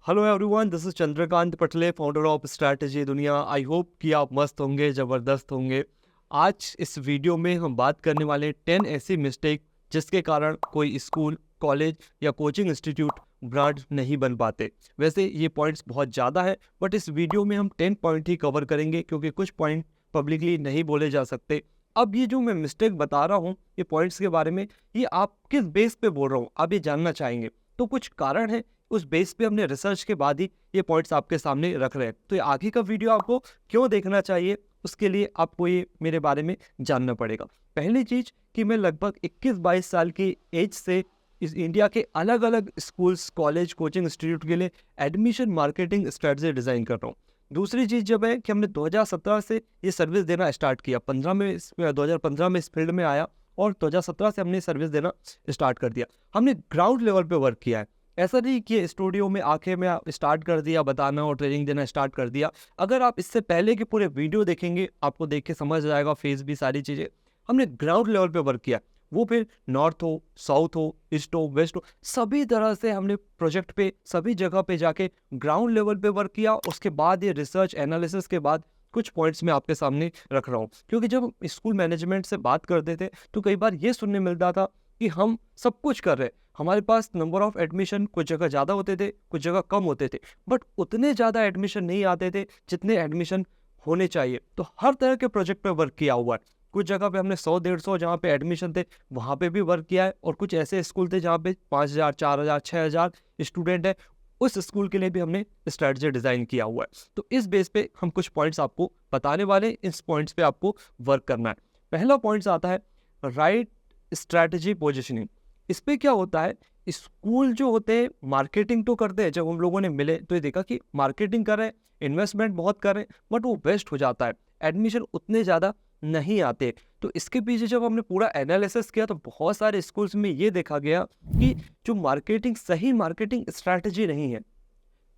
Hello everyone, this is Chandrakant Patle, founder of strategy Duniya. I hope कि आप मस्त होंगे, ज़बरदस्त होंगे। आज इस वीडियो में हम बात करने वाले 10 ऐसी मिस्टेक जिसके कारण कोई स्कूल, कॉलेज या कोचिंग इंस्टीट्यूट ब्रांड नहीं बन पाते। वैसे ये पॉइंट्स बहुत ज़्यादा है, बट इस वीडियो में हम 10 पॉइंट ही कवर करेंगे क्योंकि कुछ पॉइंट पब्लिकली नहीं बोले जा सकते। अब ये जो मैं मिस्टेक बता रहा हूँ, ये पॉइंट्स के बारे में, ये आप किस बेस पे बोल रहा हूँ आप ये जानना चाहेंगे। तो कुछ कारण है, उस बेस पे हमने रिसर्च के बाद ही ये पॉइंट्स आपके सामने रख रहे हैं। तो ये आगे का वीडियो आपको क्यों देखना चाहिए, उसके लिए आपको ये मेरे बारे में जानना पड़ेगा। पहली चीज़ कि मैं लगभग 21-22 साल की एज से इस इंडिया के अलग अलग स्कूल्स, कॉलेज, कोचिंग इंस्टीट्यूट के लिए एडमिशन मार्केटिंग स्ट्रेटजी डिज़ाइन कर रहा हूँ। दूसरी चीज़ जब है कि हमने 2017 से ये सर्विस देना स्टार्ट किया। 2015 में इस फील्ड में आया और 2017 से हमने सर्विस देना स्टार्ट कर दिया। हमने ग्राउंड लेवल पे वर्क किया है। ऐसा नहीं कि स्टूडियो में आके मैं स्टार्ट कर दिया बताना और ट्रेनिंग देना स्टार्ट कर दिया। अगर आप इससे पहले के पूरे वीडियो देखेंगे, आपको देख के समझ जाएगा फेस भी, सारी चीज़ें हमने ग्राउंड लेवल पे वर्क किया। वो फिर नॉर्थ हो, साउथ हो, ईस्ट हो, वेस्ट हो, सभी तरह से हमने प्रोजेक्ट पे सभी जगह पे जाके ग्राउंड लेवल पे वर्क किया। उसके बाद ये रिसर्च एनालिसिस के बाद कुछ पॉइंट्स मैं आपके सामने रख रहा हूँ। क्योंकि जब स्कूल मैनेजमेंट से बात करते थे तो कई बार ये सुनने मिलता था कि हम सब कुछ कर रहे हैं, हमारे पास नंबर ऑफ एडमिशन कुछ जगह ज़्यादा होते थे, कुछ जगह कम होते थे, बट उतने ज़्यादा एडमिशन नहीं आते थे जितने एडमिशन होने चाहिए। तो हर तरह के प्रोजेक्ट पे वर्क किया हुआ है। कुछ जगह पे हमने 100-150 जहाँ पे एडमिशन थे वहाँ पे भी वर्क किया है, और कुछ ऐसे स्कूल थे जहाँ पे 5,000, 4,000, 6,000 स्टूडेंट है, उस स्कूल के लिए भी हमने स्ट्रेटजी डिज़ाइन किया हुआ है। तो इस बेस पे हम कुछ पॉइंट्स आपको बताने वाले, इस पॉइंट्स पे आपको वर्क करना है। पहला पॉइंट्स आता है राइट स्ट्रैटेजी पोजिशनिंग। इस पे क्या होता है, स्कूल जो होते हैं मार्केटिंग तो करते हैं। जब हम लोगों ने मिले तो ये देखा कि मार्केटिंग कर रहे हैं, इन्वेस्टमेंट बहुत कर रहे हैं, बट वो वेस्ट हो जाता है, एडमिशन उतने ज़्यादा नहीं आते। तो इसके पीछे जब हमने पूरा एनालिसिस किया तो बहुत सारे स्कूल्स में ये देखा गया कि जो मार्केटिंग, सही मार्केटिंग स्ट्रैटेजी नहीं है।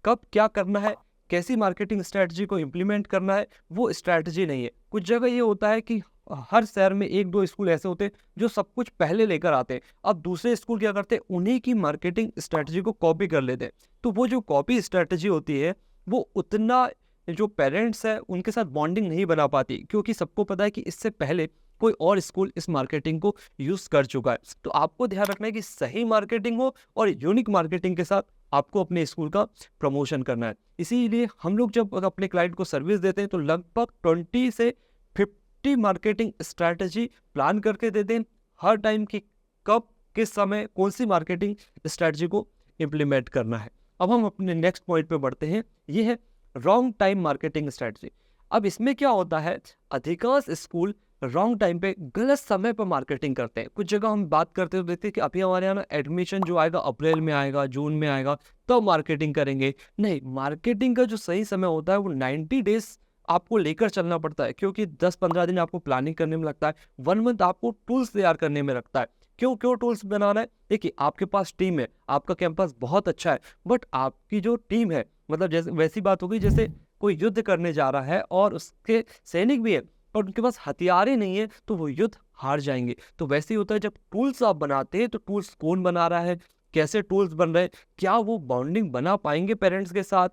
कब क्या करना है, कैसी मार्केटिंग स्ट्रैटेजी को इम्प्लीमेंट करना है, वो स्ट्रैटेजी नहीं है। कुछ जगह ये होता है कि हर शहर में 1-2 स्कूल ऐसे होते हैं जो सब कुछ पहले लेकर आते हैं। अब दूसरे स्कूल क्या करते हैं, उन्हीं की मार्केटिंग स्ट्रैटेजी को कॉपी कर लेते हैं। तो वो जो कॉपी स्ट्रैटेजी होती है वो उतना जो पेरेंट्स है उनके साथ बॉन्डिंग नहीं बना पाती, क्योंकि सबको पता है कि इससे पहले कोई और स्कूल इस मार्केटिंग को यूज़ कर चुका है। तो आपको ध्यान रखना है कि सही मार्केटिंग हो और यूनिक मार्केटिंग के साथ आपको अपने स्कूल का प्रमोशन करना है। इसीलिए हम लोग जब अपने क्लाइंट को सर्विस देते हैं तो लगभग 20 से 50 मार्केटिंग स्ट्रैटेजी प्लान करके देते हैं हर टाइम की, कब, किस समय, कौन सी मार्केटिंग स्ट्रैटेजी को इम्प्लीमेंट करना है। अब हम अपने नेक्स्ट पॉइंट पे बढ़ते हैं, ये है रॉन्ग टाइम मार्केटिंग स्ट्रैटेजी। अब इसमें क्या होता है, अधिकांश स्कूल रॉन्ग टाइम पे, गलत समय पर मार्केटिंग करते हैं। कुछ जगह हम बात करते तो देखते हैं कि अभी हमारे यहाँ ना एडमिशन जो आएगा अप्रैल में आएगा, जून में आएगा, तो मार्केटिंग करेंगे। नहीं, मार्केटिंग का जो सही समय होता है वो 90 डेज आपको लेकर चलना पड़ता है, क्योंकि 10-15 दिन आपको प्लानिंग करने में लगता है, 1 मंथ आपको टूल्स तैयार करने में लगता है। क्यों टूल्स बनाना है, देखिए आपके पास टीम है, आपका कैंपस बहुत अच्छा है, बट आपकी जो टीम है, मतलब जैसे वैसी बात होगी जैसे कोई युद्ध करने जा रहा है और उसके सैनिक भी है पर उनके पास हथियार ही नहीं है, तो वो युद्ध हार जाएंगे। तो वैसे ही होता है, जब टूल्स आप बनाते हैं तो टूल्स कौन बना रहा है, कैसे टूल्स बन रहे हैं, क्या वो बॉन्डिंग बना पाएंगे पेरेंट्स के साथ,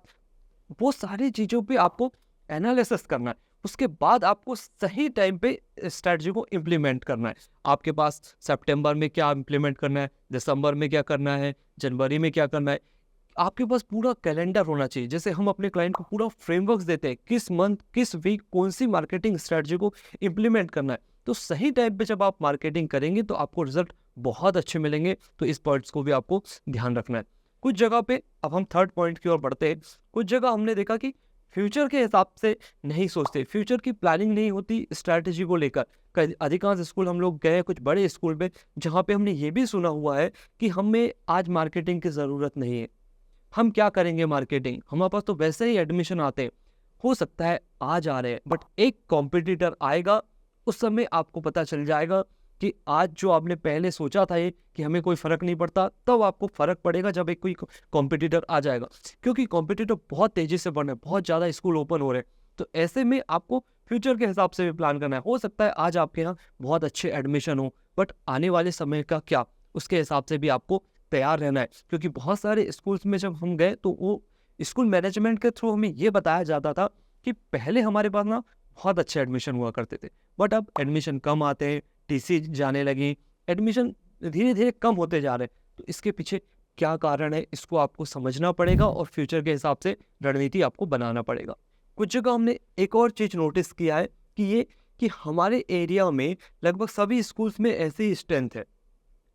वो सारी चीज़ों पे आपको एनालिसिस करना है। उसके बाद आपको सही टाइम पे स्ट्रैटेजी को इम्प्लीमेंट करना है। आपके पास सितंबर में क्या इम्प्लीमेंट करना है, दिसंबर में क्या करना है, जनवरी में क्या करना है, आपके पास पूरा कैलेंडर होना चाहिए। जैसे हम अपने क्लाइंट को पूरा फ्रेमवर्क देते हैं, किस मंथ, किस वीक, कौन सी मार्केटिंग स्ट्रैटेजी को इम्प्लीमेंट करना है। तो सही टाइम पे जब आप मार्केटिंग करेंगे तो आपको रिजल्ट बहुत अच्छे मिलेंगे। तो इस पॉइंट्स को भी आपको ध्यान रखना है। कुछ जगह पे, अब हम थर्ड पॉइंट की ओर बढ़ते हैं, कुछ जगह हमने देखा कि फ्यूचर के हिसाब से नहीं सोचते, फ्यूचर की प्लानिंग नहीं होती स्ट्रैटेजी को लेकर। अधिकांश स्कूल हम लोग गए कुछ बड़े स्कूल में जहाँ पे हमने ये भी सुना हुआ है कि हमें आज मार्केटिंग की ज़रूरत नहीं है, हम क्या करेंगे मार्केटिंग, हमारे पास तो वैसे ही एडमिशन आते हैं। हो सकता है आज आ रहे हैं, बट एक कॉम्पिटिटर आएगा, उस समय आपको पता चल जाएगा कि आज जो आपने पहले सोचा था ये कि हमें कोई फ़र्क नहीं पड़ता, तब आपको फ़र्क पड़ेगा जब एक कोई कॉम्पिटिटर आ जाएगा। क्योंकि कॉम्पिटिटर बहुत तेज़ी से बढ़ रहे हैं, बहुत ज़्यादा स्कूल ओपन हो रहे हैं। तो ऐसे में आपको फ्यूचर के हिसाब से भी प्लान करना है। हो सकता है आज आपके यहाँ बहुत अच्छे एडमिशन हो, बट आने वाले समय का क्या, उसके हिसाब से भी आपको तैयार रहना है। क्योंकि बहुत सारे स्कूल्स में जब हम गए तो वो स्कूल मैनेजमेंट के थ्रू हमें ये बताया जाता था कि पहले हमारे पास ना बहुत अच्छे एडमिशन हुआ करते थे, बट अब एडमिशन कम आते हैं, टीसी जाने लगी, एडमिशन धीरे धीरे कम होते जा रहे हैं। तो इसके पीछे क्या कारण है, इसको आपको समझना पड़ेगा और फ्यूचर के हिसाब से रणनीति आपको बनाना पड़ेगा। कुछ जगह हमने एक और चीज़ नोटिस किया है कि हमारे एरिया में लगभग सभी स्कूल्स में ऐसी स्ट्रेंथ है।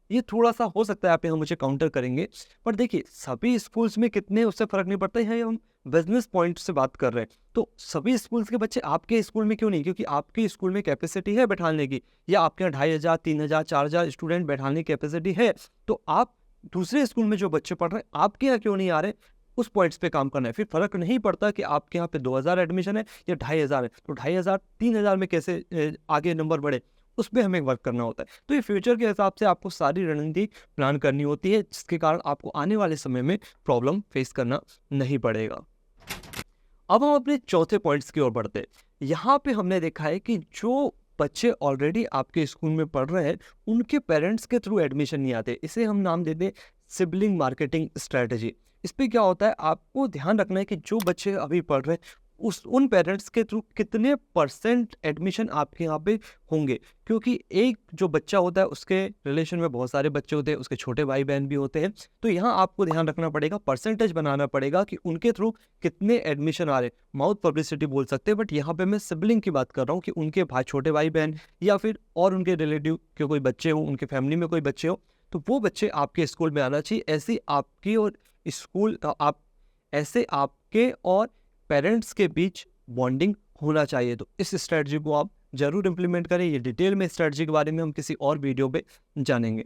ये थोड़ा-सा हो सकता है आप यहाँ मुझे काउंटर करेंगे, पर देखिए सभी स्कूल्स में कितने उससे फ़र्क नहीं पड़ता है, हम बिज़नेस पॉइंट से बात कर रहे हैं। तो सभी स्कूल्स के बच्चे आपके स्कूल में क्यों नहीं? क्योंकि आपके स्कूल में कैपेसिटी है बैठाने की, या आपके यहाँ 2500, 3000, 4000 स्टूडेंट बैठाने की कैपेसिटी है, तो आप दूसरे स्कूल में जो बच्चे पढ़ रहे हैं, आपके यहाँ क्यों नहीं आ रहे? उस पॉइंट्स पे काम करना है। फिर फ़र्क नहीं पड़ता कि आपके यहाँ पे 2000 एडमिशन है या 2500 है, तो 2500, 3000 में कैसे आगे नंबर बढ़े? उस पे हमें वर्क करना होता है। तो ये फ्यूचर के हिसाब से आपको सारी रणनीति प्लान करनी होती है, जिसके कारण आपको आने वाले समय में प्रॉब्लम फेस करना नहीं पड़ेगा। अब हम अपने चौथे पॉइंट्स की ओर बढ़ते हैं। यहाँ पे हमने देखा है कि जो बच्चे ऑलरेडी आपके स्कूल में पढ़ रहे हैं, उनके पेरेंट्स के थ्रू एडमिशन नहीं आते। इसे हम नाम देते हैं सिबलिंग मार्केटिंग स्ट्रेटजी। इस पे क्या होता है, आपको ध्यान रखना है कि जो बच्चे अभी पढ़ रहे हैं उन पेरेंट्स के थ्रू कितने परसेंट एडमिशन आपके यहाँ पे होंगे, क्योंकि एक जो बच्चा होता है उसके रिलेशन में बहुत सारे बच्चे होते हैं, उसके छोटे भाई बहन भी होते हैं। तो यहाँ आपको ध्यान रखना पड़ेगा, परसेंटेज बनाना पड़ेगा कि उनके थ्रू कितने एडमिशन आ रहे। माउथ पब्लिसिटी बोल सकते हैं, बट यहाँ पे मैं सिबलिंग की बात कर रहा हूँ कि उनके छोटे भाई बहन या फिर और उनके रिलेटिव के कोई बच्चे हो, उनके फैमिली में कोई बच्चे हो, तो वो बच्चे आपके स्कूल में आना चाहिए। ऐसी आपकी और स्कूल ऐसे आपके और पेरेंट्स के बीच बॉन्डिंग होना चाहिए। तो इस स्ट्रेटजी को आप जरूर इम्प्लीमेंट करें। ये डिटेल में स्ट्रेटजी के बारे में हम किसी और वीडियो पे जानेंगे।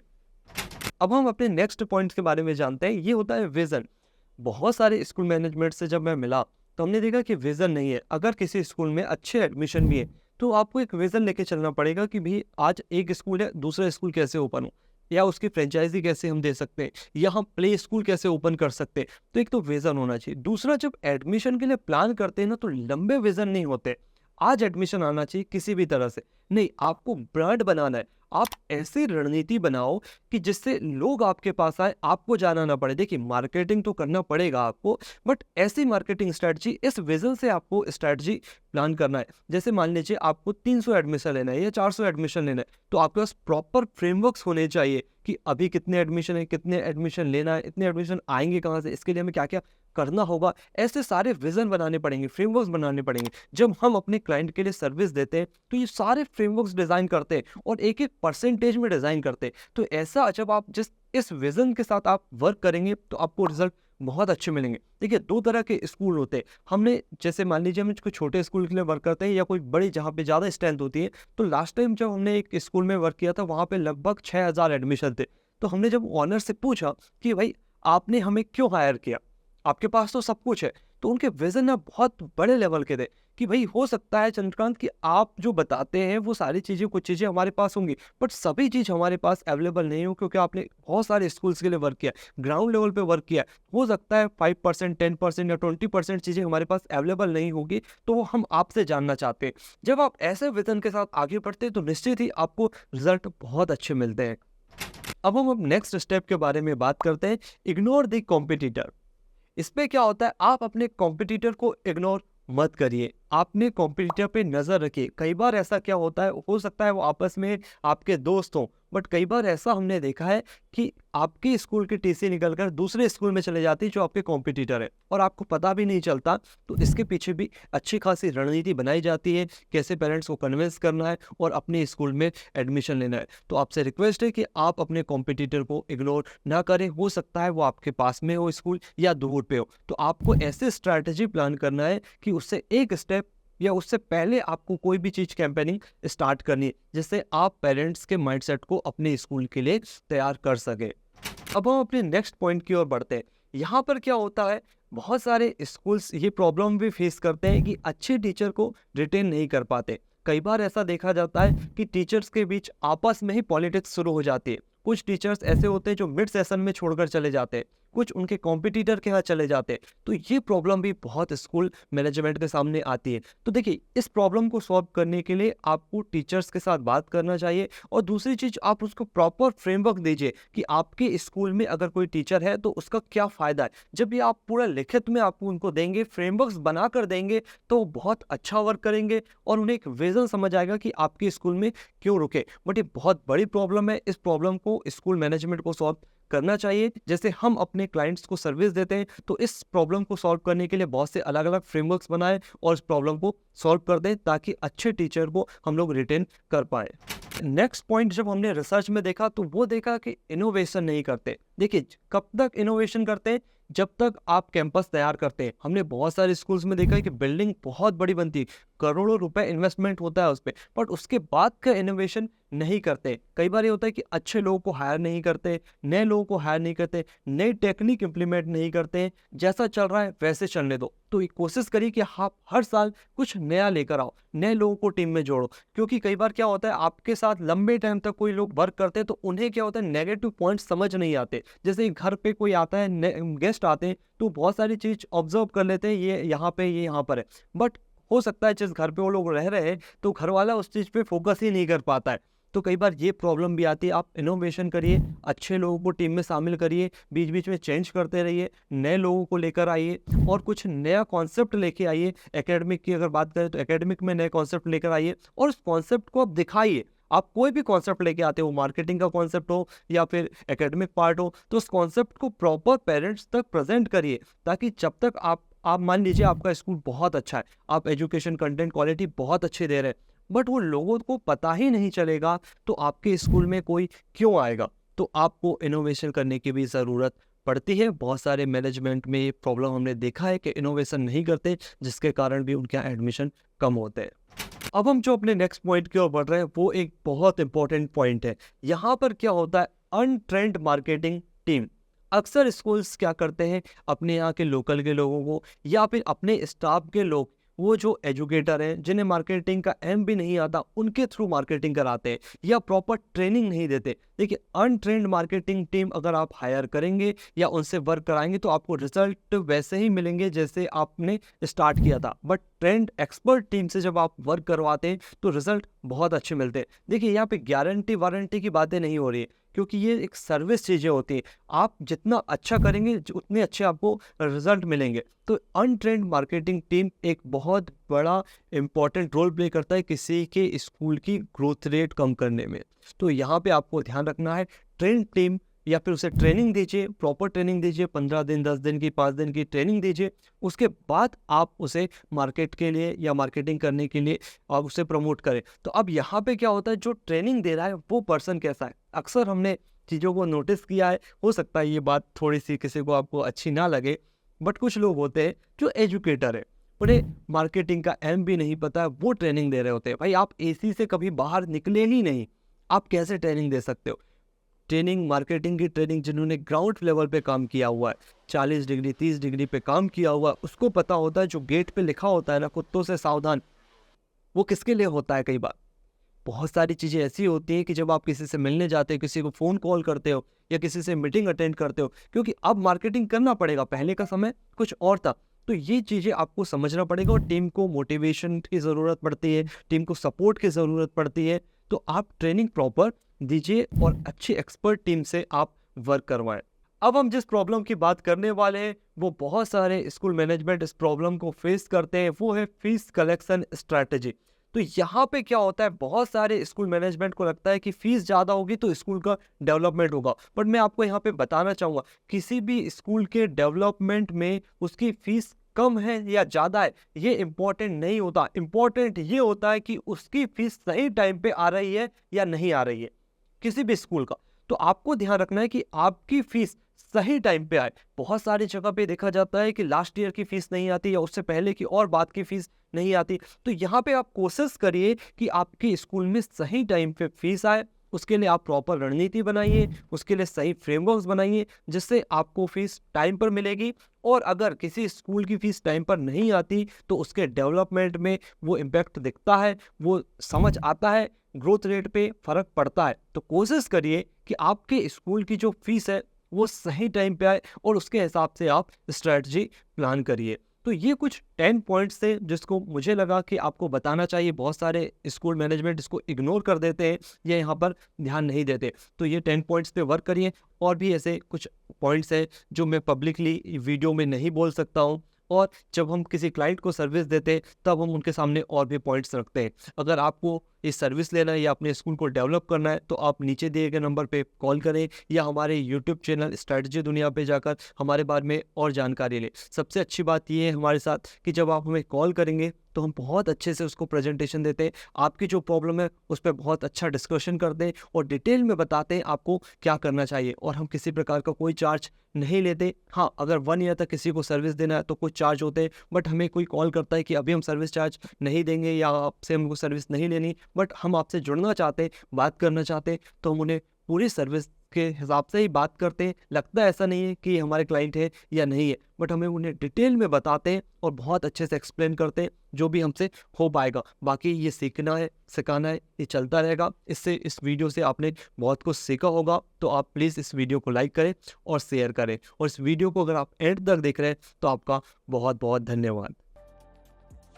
अब हम अपने नेक्स्ट पॉइंट के बारे में जानते हैं, ये होता है विजन। बहुत सारे स्कूल मैनेजमेंट से जब मैं मिला तो हमने देखा कि विजन नहीं है। अगर किसी स्कूल में अच्छे एडमिशन भी है तो आपको एक विजन लेके चलना पड़ेगा कि भाई आज एक स्कूल है, दूसरा स्कूल कैसे ओपन हो, या उसकी फ्रेंचाइजी कैसे हम दे सकते हैं, या हम प्ले स्कूल कैसे ओपन कर सकते हैं। तो एक तो विजन होना चाहिए। दूसरा, जब एडमिशन के लिए प्लान करते हैं ना, तो लंबे विजन नहीं होते। आज एडमिशन आना चाहिए किसी भी तरह से नहीं, आपको ब्रांड बनाना है। आप ऐसी रणनीति बनाओ कि जिससे लोग आपके पास आए, आपको जाना ना पड़े। देखिए मार्केटिंग तो करना पड़ेगा आपको, बट ऐसी मार्केटिंग स्ट्रेटजी, इस विजन से आपको स्ट्रेटजी प्लान करना है। जैसे मान लीजिए आपको 300 एडमिशन लेना है या 400 एडमिशन लेना है, तो आपके पास प्रॉपर फ्रेमवर्क्स होने चाहिए कि अभी कितने एडमिशन है, कितने एडमिशन लेना है, इतने एडमिशन आएंगे कहाँ से, इसके लिए हमें क्या क्या करना होगा। ऐसे सारे विजन बनाने पड़ेंगे, फ्रेमवर्क्स बनाने पड़ेंगे। जब हम अपने क्लाइंट के लिए सर्विस देते हैं तो ये सारे फ्रेमवर्क्स डिजाइन करते हैं और एक एक परसेंटेज में डिजाइन करते हैं। तो ऐसा जब आप इस विजन के साथ आप वर्क करेंगे तो आपको रिजल्ट बहुत अच्छे मिलेंगे। देखिए 2 तरह के स्कूल होते हैं। हमने जैसे मान लीजिए हम कोई छोटे स्कूल के लिए वर्क करते हैं या कोई बड़ी जहाँ पे ज़्यादा स्ट्रेंथ होती है, तो लास्ट टाइम जब हमने एक स्कूल में वर्क किया था वहाँ पे लगभग 6000 एडमिशन थे। तो हमने जब ऑनर से पूछा कि भाई आपने हमें क्यों हायर किया, आपके पास तो सब कुछ है। तो उनके विजन ना बहुत बड़े लेवल के थे कि भाई हो सकता है चंद्रकांत कि आप जो बताते हैं वो सारी चीज़ें, कुछ चीज़ें हमारे पास होंगी, बट सभी चीज़ हमारे पास अवेलेबल नहीं हो, क्योंकि आपने बहुत सारे स्कूल्स के लिए वर्क किया, ग्राउंड लेवल पे वर्क किया। हो सकता है 5%, 10% या 20% चीज़ें हमारे पास अवेलेबल नहीं होगी, तो वो हम आपसे जानना चाहते हैं। जब आप ऐसे विजन के साथ आगे बढ़ते हैं तो निश्चित ही आपको रिजल्ट बहुत अच्छे मिलते हैं। अब हम नेक्स्ट स्टेप के बारे में बात करते हैं, इग्नोर द कॉम्पिटिटर। इसमें क्या होता है, आप अपने कॉम्पिटिटर को इग्नोर मत करिए, आपने कॉम्पिटिटर पे नजर रखिए। कई बार ऐसा क्या होता है, हो सकता है वो आपस में आपके दोस्त हों, बट कई बार ऐसा हमने देखा है कि आपके स्कूल की टीसी निकलकर दूसरे स्कूल में चले जाती है जो आपके कॉम्पिटिटर है, और आपको पता भी नहीं चलता। तो इसके पीछे भी अच्छी खासी रणनीति बनाई जाती है, कैसे पेरेंट्स को कन्विंस करना है और अपने स्कूल में एडमिशन लेना है। तो आपसे रिक्वेस्ट है कि आप अपने कॉम्पिटिटर को इग्नोर ना करें। हो सकता है वो आपके पास में हो स्कूल या दूर पे हो, तो आपको ऐसे स्ट्रैटेजी प्लान करना है कि उससे एक स्टेप या उससे पहले आपको कोई भी चीज़ कैंपेनिंग स्टार्ट करनी है, जिससे आप पेरेंट्स के माइंडसेट को अपने स्कूल के लिए तैयार कर सके। अब हम अपने नेक्स्ट पॉइंट की ओर बढ़ते हैं। यहाँ पर क्या होता है, बहुत सारे स्कूल्स ये प्रॉब्लम भी फेस करते हैं कि अच्छे टीचर को रिटेन नहीं कर पाते। कई बार ऐसा देखा जाता है कि टीचर्स के बीच आपस में ही पॉलिटिक्स शुरू हो जाती है। कुछ टीचर्स ऐसे होते हैं जो मिड सेशन में छोड़कर चले जाते हैं, कुछ उनके कॉम्पिटिटर के यहाँ चले जाते हैं। तो ये प्रॉब्लम भी बहुत स्कूल मैनेजमेंट के सामने आती है। तो देखिए, इस प्रॉब्लम को सॉल्व करने के लिए आपको टीचर्स के साथ बात करना चाहिए, और दूसरी चीज़, आप उसको प्रॉपर फ्रेमवर्क दीजिए कि आपके स्कूल में अगर कोई टीचर है तो उसका क्या फ़ायदा है। जब ये आप पूरा लिखित में आपको उनको देंगे, फ्रेमवर्क्स बना कर देंगे, तो वो बहुत अच्छा वर्क करेंगे और उन्हें एक विज़न समझ आएगा कि आपके स्कूल में क्यों रुके। बट ये बहुत बड़ी प्रॉब्लम है, इस प्रॉब्लम को स्कूल मैनेजमेंट को सॉल्व करना चाहिए। जैसे हम अपने क्लाइंट्स को सर्विस देते हैं, तो इस प्रॉब्लम को सॉल्व करने के लिए बहुत से अलग अलग फ्रेमवर्क्स बनाएं और इस प्रॉब्लम को सॉल्व कर दें, ताकि अच्छे टीचर को हम लोग रिटेन कर पाएँ। नेक्स्ट पॉइंट जब हमने रिसर्च में देखा, तो वो देखा कि इनोवेशन नहीं करते। देखिए, कब तक इनोवेशन करते हैं? जब तक आप कैंपस तैयार करते हैं। हमने बहुत सारे स्कूल्स में देखा है कि बिल्डिंग बहुत बड़ी बनती है, करोड़ों रुपए इन्वेस्टमेंट होता है उस पे, बट उसके बाद का इनोवेशन नहीं करते। कई बार ये होता है कि अच्छे लोगों को हायर नहीं करते, नए लोगों को हायर नहीं करते, नई टेक्निक इंप्लीमेंट नहीं करते, जैसा चल रहा है वैसे चलने दो। तो ये कोशिश करिए कि आप हर साल कुछ नया लेकर आओ, नए लोगों को टीम में जोड़ो। क्योंकि कई बार क्या होता है, आपके साथ लंबे टाइम तक कोई लोग वर्क करते हैं, तो उन्हें क्या होता है, नेगेटिव पॉइंट्स समझ नहीं आते। जैसे घर पे कोई आता है, गेस्ट आते हैं, तो बहुत सारी चीज़ ऑब्जर्व कर लेते हैं, ये यहाँ पे, ये यहाँ पर है, बट हो सकता है जिस घर पे वो लोग रह रहे हैं, तो घर वाला उस चीज़ पे फोकस ही नहीं कर पाता है। तो कई बार ये प्रॉब्लम भी आती है। आप इनोवेशन करिए, अच्छे लोगों को टीम में शामिल करिए, बीच बीच में चेंज करते रहिए, नए लोगों को लेकर आइए और कुछ नया कॉन्सेप्ट लेके आइए। एकेडमिक की अगर बात करें, तो एकेडमिक में नए कॉन्सेप्ट लेकर आइए और उस कॉन्सेप्ट को आप दिखाइए। आप कोई भी कॉन्सेप्ट लेके आते हो, मार्केटिंग का कॉन्सेप्ट हो या फिर एकेडमिक पार्ट हो, तो उस कॉन्सेप्ट को प्रॉपर पेरेंट्स तक प्रेजेंट करिए, ताकि जब तक आप मान लीजिए आपका स्कूल बहुत अच्छा है, आप एजुकेशन कंटेंट क्वालिटी बहुत अच्छी दे रहे हैं, बट वो लोगों को पता ही नहीं चलेगा, तो आपके स्कूल में कोई क्यों आएगा? तो आपको इनोवेशन करने की भी ज़रूरत पड़ती है। बहुत सारे मैनेजमेंट में ये प्रॉब्लम हमने देखा है कि इनोवेशन नहीं करते, जिसके कारण भी उनका एडमिशन कम होते हैं। अब हम जो अपने नेक्स्ट पॉइंट की ओर बढ़ रहे हैं, वो एक बहुत इंपॉर्टेंट पॉइंट है। यहाँ पर क्या होता है, अनट्रेंड मार्केटिंग टीम। अक्सर स्कूल्स क्या करते हैं, अपने यहाँ के लोकल के लोगों को या फिर अपने स्टाफ के लोग, वो जो एजुकेटर हैं जिन्हें मार्केटिंग का एम भी नहीं आता, उनके थ्रू मार्केटिंग कराते हैं या प्रॉपर ट्रेनिंग नहीं देते। देखिए, अनट्रेंड मार्केटिंग टीम अगर आप हायर करेंगे या उनसे वर्क कराएंगे, तो आपको रिजल्ट वैसे ही मिलेंगे जैसे आपने स्टार्ट किया था। बट ट्रेंड एक्सपर्ट टीम से जब आप वर्क करवाते हैं, तो रिजल्ट बहुत अच्छे मिलते हैं। देखिए, यहाँ पे गारंटी वारंटी की बातें नहीं हो रही है, क्योंकि ये एक सर्विस चीज़ें होती हैं। आप जितना अच्छा करेंगे, उतने अच्छे आपको रिजल्ट मिलेंगे। तो अनट्रेंड मार्केटिंग टीम एक बहुत बड़ा इंपॉर्टेंट रोल प्ले करता है किसी के स्कूल की ग्रोथ रेट कम करने में। तो यहाँ पे आपको ध्यान रखना है, ट्रेंड टीम या फिर उसे ट्रेनिंग दीजिए, प्रॉपर ट्रेनिंग दीजिए, 15 दिन, 10 दिन की, 5 दिन की ट्रेनिंग दीजिए। उसके बाद आप उसे मार्केट के लिए या मार्केटिंग करने के लिए आप उसे प्रमोट करें। तो अब यहाँ पे क्या होता है, जो ट्रेनिंग दे रहा है वो पर्सन कैसा है। अक्सर हमने चीज़ों को नोटिस किया है, हो सकता है ये बात थोड़ी सी किसी को आपको अच्छी ना लगे, बट कुछ लोग होते हैं जो एजुकेटर है, उन्हें मार्केटिंग का एम भी नहीं पता है, वो ट्रेनिंग दे रहे होते हैं। भाई, आप एसी से कभी बाहर निकले ही नहीं, आप कैसे ट्रेनिंग दे सकते हो? ट्रेनिंग, मार्केटिंग की ट्रेनिंग जिन्होंने ग्राउंड लेवल पे काम किया हुआ है, 40 डिग्री 30 डिग्री पे काम किया हुआ है, उसको पता होता है जो गेट पे लिखा होता है ना, कुत्तों से सावधान, वो किसके लिए होता है। कई बार बहुत सारी चीज़ें ऐसी होती हैं कि जब आप किसी से मिलने जाते हो, किसी को फ़ोन कॉल करते हो या किसी से मीटिंग अटेंड करते हो, क्योंकि अब मार्केटिंग करना पड़ेगा, पहले का समय कुछ और था। तो ये चीज़ें आपको समझना पड़ेगा, और टीम को मोटिवेशन की ज़रूरत पड़ती है, टीम को सपोर्ट की ज़रूरत पड़ती है। तो आप ट्रेनिंग प्रॉपर दीजिए और अच्छी एक्सपर्ट टीम से आप वर्क करवाएं। अब हम जिस प्रॉब्लम की बात करने वाले हैं, वो बहुत सारे स्कूल मैनेजमेंट इस प्रॉब्लम को फेस करते हैं, वो है फीस कलेक्शन स्ट्रैटेजी। तो यहाँ पे क्या होता है, बहुत सारे स्कूल मैनेजमेंट को लगता है कि फीस ज़्यादा होगी तो स्कूल का डेवलपमेंट होगा, बट मैं आपको यहाँ पे बताना चाहूँगा, किसी भी स्कूल के डेवलपमेंट में उसकी फीस कम है या ज़्यादा है, ये इम्पोर्टेंट नहीं होता। इम्पोर्टेंट ये होता है कि उसकी फीस सही टाइम पे आ रही है या नहीं आ रही है, किसी भी स्कूल का। तो आपको ध्यान रखना है कि आपकी फीस सही टाइम पे आए। बहुत सारी जगह पे देखा जाता है कि लास्ट ईयर की फीस नहीं आती या उससे पहले की और बाद की फीस नहीं आती। तो यहाँ पे आप कोशिश करिए कि आपके स्कूल में सही टाइम पे फीस आए, उसके लिए आप प्रॉपर रणनीति बनाइए, उसके लिए सही फ्रेमवर्क्स बनाइए, जिससे आपको फीस टाइम पर मिलेगी। और अगर किसी स्कूल की फीस टाइम पर नहीं आती, तो उसके डेवलपमेंट में वो इम्पैक्ट दिखता है, वो समझ आता है, ग्रोथ रेट पे फ़र्क पड़ता है। तो कोशिश करिए कि आपके स्कूल की जो फीस है वो सही टाइम पे आए और उसके हिसाब से आप स्ट्रैटेजी प्लान करिए। तो ये कुछ 10 पॉइंट्स थे जिसको मुझे लगा कि आपको बताना चाहिए। बहुत सारे स्कूल मैनेजमेंट इसको इग्नोर कर देते हैं या यहाँ पर ध्यान नहीं देते। तो ये 10 पॉइंट्स पे वर्क करिए। और भी ऐसे कुछ पॉइंट्स हैं जो मैं पब्लिकली वीडियो में नहीं बोल सकता हूँ, और जब हम किसी क्लाइंट को सर्विस देते हैं तब हम उनके सामने और भी पॉइंट्स रखते हैं। अगर आपको ये सर्विस लेना है या अपने स्कूल को डेवलप करना है तो आप नीचे दिए गए नंबर पे कॉल करें या हमारे यूट्यूब चैनल स्ट्रैटेजी दुनिया पे जाकर हमारे बारे में और जानकारी लें। सबसे अच्छी बात ये है हमारे साथ कि जब आप हमें कॉल करेंगे तो हम बहुत अच्छे से उसको प्रेजेंटेशन देते हैं, आपकी जो प्रॉब्लम है उस पर बहुत अच्छा डिस्कशन करते हैं और डिटेल में बताते हैं आपको क्या करना चाहिए। और हम किसी प्रकार का कोई चार्ज नहीं लेते। हाँ, अगर 1 ईयर तक किसी को सर्विस देना है तो कुछ चार्ज होते हैं, बट हमें कोई कॉल करता है कि अभी हम सर्विस चार्ज नहीं देंगे या आपसे हमको सर्विस नहीं लेनी, बट हम आपसे जुड़ना चाहते हैं, बात करना चाहते हैं, तो हम उन्हें पूरी सर्विस के हिसाब से ही बात करते हैं। लगता है ऐसा नहीं है कि हमारे क्लाइंट है या नहीं है, बट हमें उन्हें डिटेल में बताते हैं और बहुत अच्छे से एक्सप्लेन करते हैं जो भी हमसे हो पाएगा। बाकी ये सीखना है, सिखाना है, ये चलता रहेगा। इससे इस वीडियो से आपने बहुत कुछ सीखा होगा, तो आप प्लीज़ इस वीडियो को लाइक करें और शेयर करें। और इस वीडियो को अगर आप एंड तक देख रहे हैं तो आपका बहुत बहुत धन्यवाद।